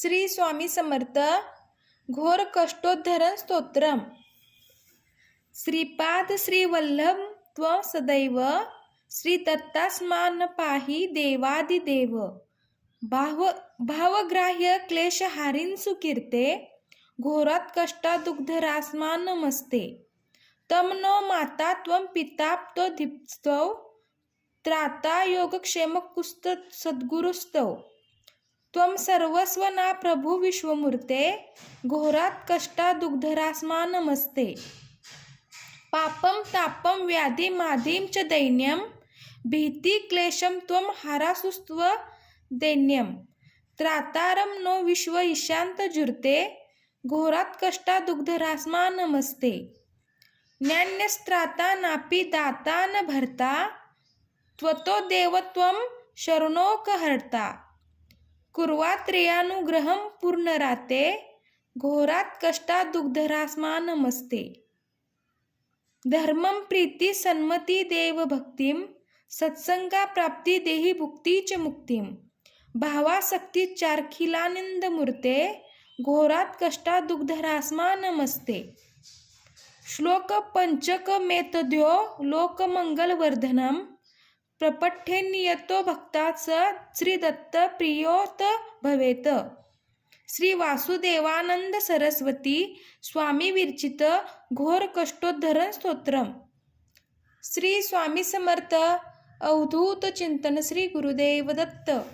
श्री स्वामी समर्थ घोर कष्टोद्धरण स्तोत्रम. श्रीपाद श्री वल्लभ त्वं सदैव श्री दत्तास्मान् पाहि देवादिदेव. भावग्राह्य क्लेशहारिन् सुकीर्ते घोरात् कष्टादुग्धरास्मान् नमस्ते. तं नो माता त्वं पिता त्वधिप्स्तौ त्राता योगक्षेमकुस्त सद्गुरुस्तौ. त्वं सर्वस्वना प्रभु विश्वमूर्ते घोरात् कष्टादुग्धरास्मान् नमस्ते. पापं तापं व्याधि मादिं च दैन्यं भीति क्लेशं त्वं हारासुस्त्व दैन्यं. त्रातारं नो विश्व ईशान्त जुर्ते घोरात् कष्टादुग्धरास्मान् नमस्ते. न्यान्यस्त्राता नापि दाता न भर्ता त्वतो देव त्वं शरणोकहर्ता. कुर्वात्रेयानुग्रहं पूर्णराते घोरात् कष्टादुग्धरास्मान् नमस्ते. धर्मं प्रीति सन्मति देव भक्तिं सत्संगा प्राप्ति देहि भुक्ती च मुक्तिं. भावासक्ती चारखिलानंदमूर्ते घोरात् कष्टादुग्धरास्मान् नमस्ते. श्लोक पंचकमेतद्यो लोकमंगलवर्धनम् प्रपठ्येन्नियतो भक्तात् स श्रीदत्त प्रियोत भवेत्. श्री वासुदेवानंद सरस्वती स्वामी विरचित घोर कष्टोद्धरण स्तोत्रम. श्री स्वामी समर्थ. अवधूत चिंतन श्री गुरुदेव दत्त.